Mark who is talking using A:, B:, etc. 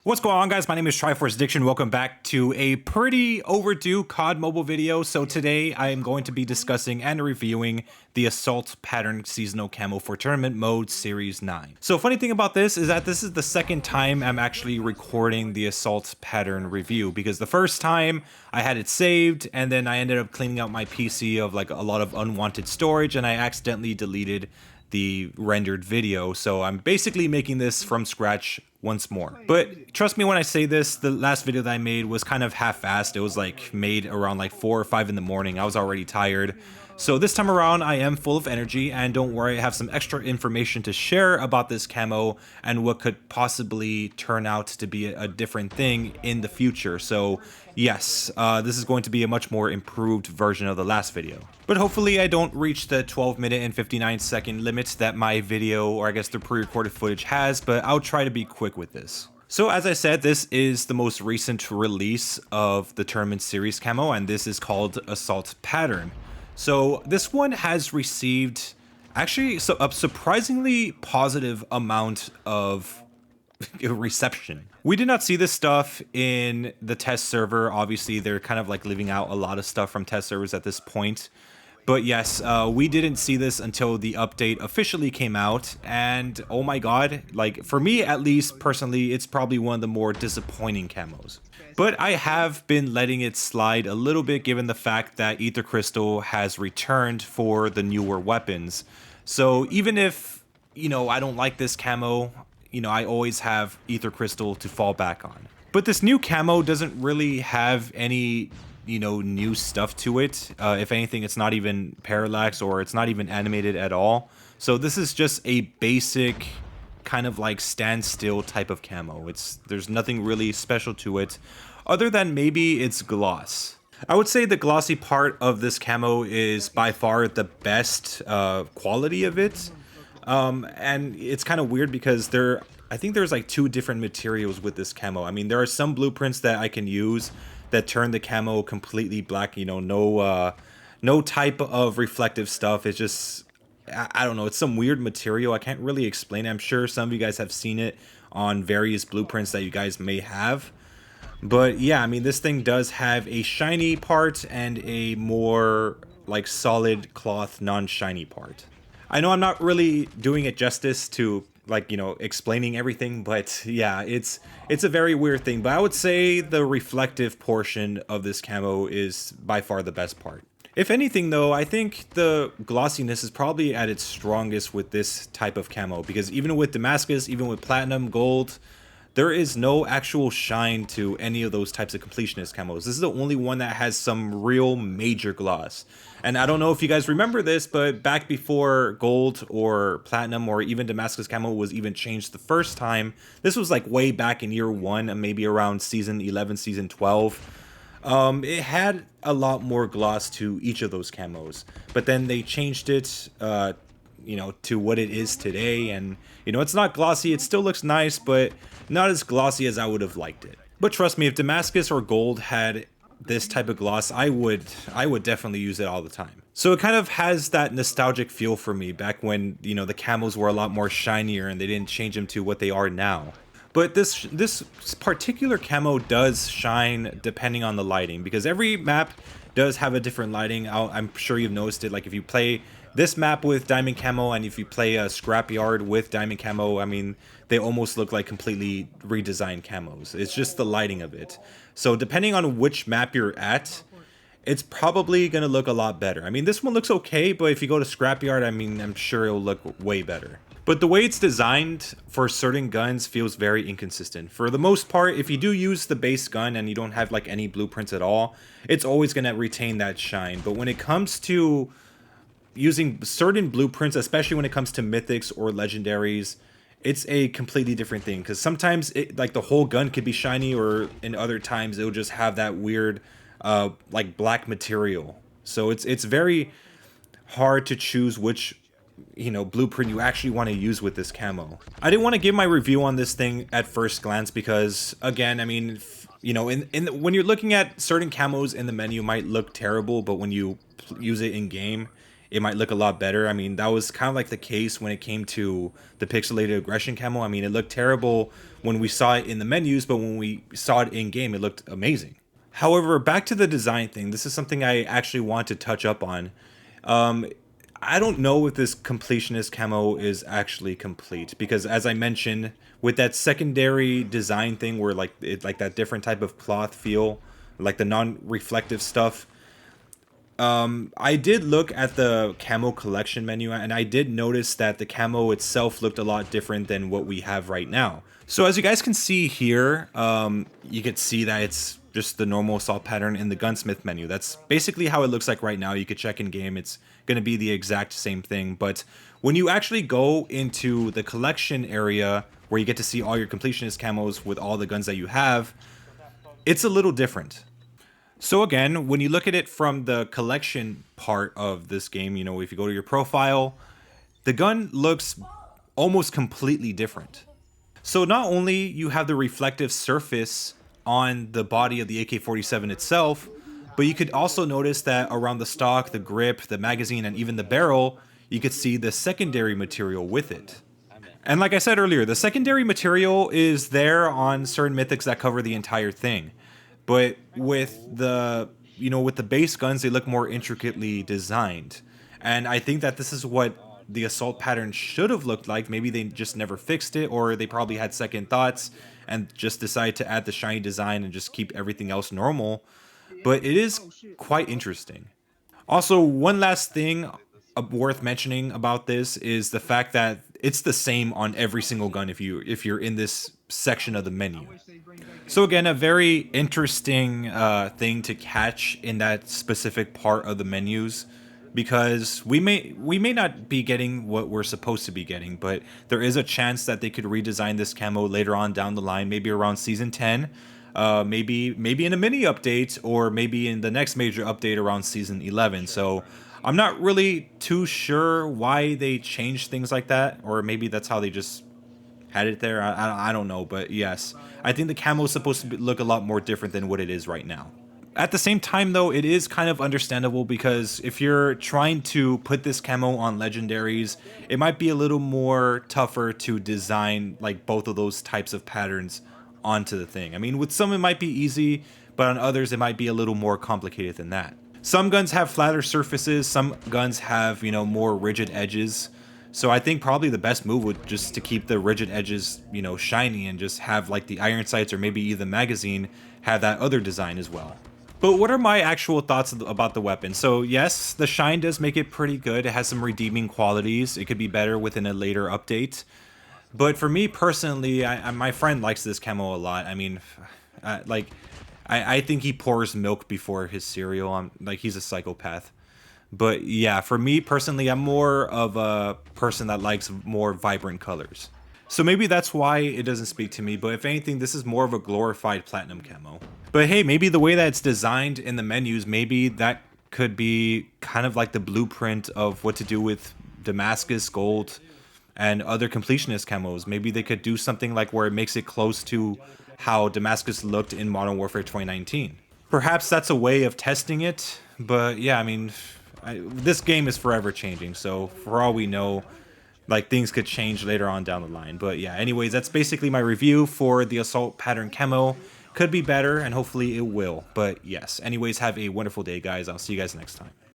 A: What's going on, guys? My name is Triforce Addiction. Welcome back to a pretty overdue COD mobile video. So today I am going to be discussing and reviewing the Assault Pattern Seasonal Camo for Tournament Mode Series 9. So funny thing about this is that this is the second time I'm actually recording the Assault Pattern review, because the first time I had it saved and then I ended up cleaning out my PC of like a lot of unwanted storage and I accidentally deleted the rendered video. So I'm basically making this from scratch once more. But trust me when I say this, the last video that I made was kind of half-assed. It was like made around like 4 or 5 in the morning. I was already tired. So this time around I am full of energy, and don't worry, I have some extra information to share about this camo and what could possibly turn out to be a different thing in the future. So yes, this is going to be a much more improved version of the last video. But hopefully I don't reach the 12-minute and 59-second limit that my video, or I guess the pre-recorded footage, has, but I'll try to be quick with this. So as I said, this is the most recent release of the Tournament Series camo, and this is called Assault Pattern. So this one has received actually a surprisingly positive amount of reception. We did not see this stuff in the test server. Obviously, they're kind of like leaving out a lot of stuff from test servers at this point. But yes, we didn't see this until the update officially came out, and oh my god, like for me at least personally, it's probably one of the more disappointing camos. But I have been letting it slide a little bit given the fact that Ether Crystal has returned for the newer weapons. So even if, I don't like this camo, I always have Ether Crystal to fall back on. But this new camo doesn't really have any new stuff to it. If anything, it's not even parallax, or it's not even animated at all. So this is just a basic kind of like standstill type of camo. There's nothing really special to it other than maybe its gloss. I would say the glossy part of this camo is by far the best quality of it. And it's kind of weird because I think there's like 2 different materials with this camo. I mean, there are some blueprints that I can use that turn the camo completely black, no type of reflective stuff. It's just, I don't know, it's some weird material. I can't really explain it. I'm sure some of you guys have seen it on various blueprints that you guys may have. But yeah, I mean, this thing does have a shiny part and a more like solid cloth non-shiny part. I know I'm not really doing it justice to explaining everything, but yeah, it's a very weird thing. But I would say the reflective portion of this camo is by far the best part. If anything though, I think the glossiness is probably at its strongest with this type of camo, because even with Damascus, even with Platinum, Gold, there is no actual shine to any of those types of completionist camos. This is the only one that has some real major gloss. And I don't know if you guys remember this, but back before Gold or Platinum or even Damascus camo was even changed the first time, this was like way back in year 1, and maybe around season 11, season 12. It had a lot more gloss to each of those camos, but then they changed it to what it is today, and it's not glossy. It still looks nice, but not as glossy as I would have liked it. But trust me, if Damascus or Gold had this type of gloss, I would definitely use it all the time. So it kind of has that nostalgic feel for me back when the camos were a lot more shinier and they didn't change them to what they are now. But this particular camo does shine depending on the lighting, because every map does have a different lighting. I'm sure you've noticed it. Like if you play this map with diamond camo and if you play a scrapyard with diamond camo, I mean, they almost look like completely redesigned camos. It's just the lighting of it. So depending on which map you're at, it's probably going to look a lot better. I mean, this one looks okay, but if you go to scrapyard, I mean, I'm sure it'll look way better. But the way it's designed for certain guns feels very inconsistent. For the most part, if you do use the base gun and you don't have like any blueprints at all, it's always going to retain that shine. But when it comes to using certain blueprints, especially when it comes to mythics or legendaries, it's a completely different thing, because sometimes like the whole gun could be shiny, or in other times it'll just have that weird like black material. So it's very hard to choose which blueprint you actually want to use with this camo. I didn't want to give my review on this thing at first glance because, again, I mean, when you're looking at certain camos in the menu, might look terrible, but when you use it in game, it might look a lot better. I mean, that was kind of like the case when it came to the pixelated aggression camo. I mean, it looked terrible when we saw it in the menus, but when we saw it in game, it looked amazing. However, back to the design thing, this is something I actually want to touch up on. I don't know if this completionist camo is actually complete because, as I mentioned, with that secondary design thing where like like that different type of cloth feel, like the non-reflective stuff, I did look at the camo collection menu and I did notice that the camo itself looked a lot different than what we have right now. So as you guys can see here, you can see that it's just the normal assault pattern in the gunsmith menu. That's basically how it looks like right now. You could check in game, it's going to be the exact same thing. But when you actually go into the collection area where you get to see all your completionist camos with all the guns that you have, it's a little different. So again, when you look at it from the collection part of this game, you know, if you go to your profile, the gun looks almost completely different. So not only you have the reflective surface on the body of the AK-47 itself, but you could also notice that around the stock, the grip, the magazine, and even the barrel, you could see the secondary material with it. And like I said earlier, the secondary material is there on certain mythics that cover the entire thing. But with the, you know, with the base guns, they look more intricately designed. And I think that this is what the assault pattern should have looked like. Maybe they just never fixed it, or they probably had second thoughts and just decided to add the shiny design and just keep everything else normal. But it is quite interesting. Also, one last thing worth mentioning about this is the fact that it's the same on every single gun if you're in this section of the menu. So again, a very interesting thing to catch in that specific part of the menus, because we may not be getting what we're supposed to be getting, but there is a chance that they could redesign this camo later on down the line, maybe around season 10, maybe in a mini update, or maybe in the next major update around season 11. So I'm not really too sure why they changed things like that, or maybe that's how they just had it there. I don't know, but yes, I think the camo is supposed to look a lot more different than what it is right now. At the same time, though, it is kind of understandable because if you're trying to put this camo on legendaries, it might be a little more tougher to design like both of those types of patterns onto the thing. I mean, with some it might be easy, but on others it might be a little more complicated than that. Some guns have flatter surfaces, some guns have, you know, more rigid edges. So I think probably the best move would just to keep the rigid edges, you know, shiny, and just have like the iron sights or maybe even magazine have that other design as well. But what are my actual thoughts about the weapon? So yes, the shine does make it pretty good. It has some redeeming qualities. It could be better within a later update. But for me personally, my friend likes this camo a lot. I mean, like, I think he pours milk before his cereal. Like, he's a psychopath. But yeah, for me personally, I'm more of a person that likes more vibrant colors. So maybe that's why it doesn't speak to me, but if anything, this is more of a glorified platinum camo. But hey, maybe the way that it's designed in the menus, maybe that could be kind of like the blueprint of what to do with Damascus Gold and other completionist camos. Maybe they could do something like where it makes it close to how Damascus looked in Modern Warfare 2019. Perhaps that's a way of testing it, but yeah, I mean, this game is forever changing, so for all we know, like, things could change later on down the line. But yeah, anyways, that's basically my review for the assault pattern camo. Could be better, and hopefully it will, but yes. Anyways, have a wonderful day, guys. I'll see you guys next time.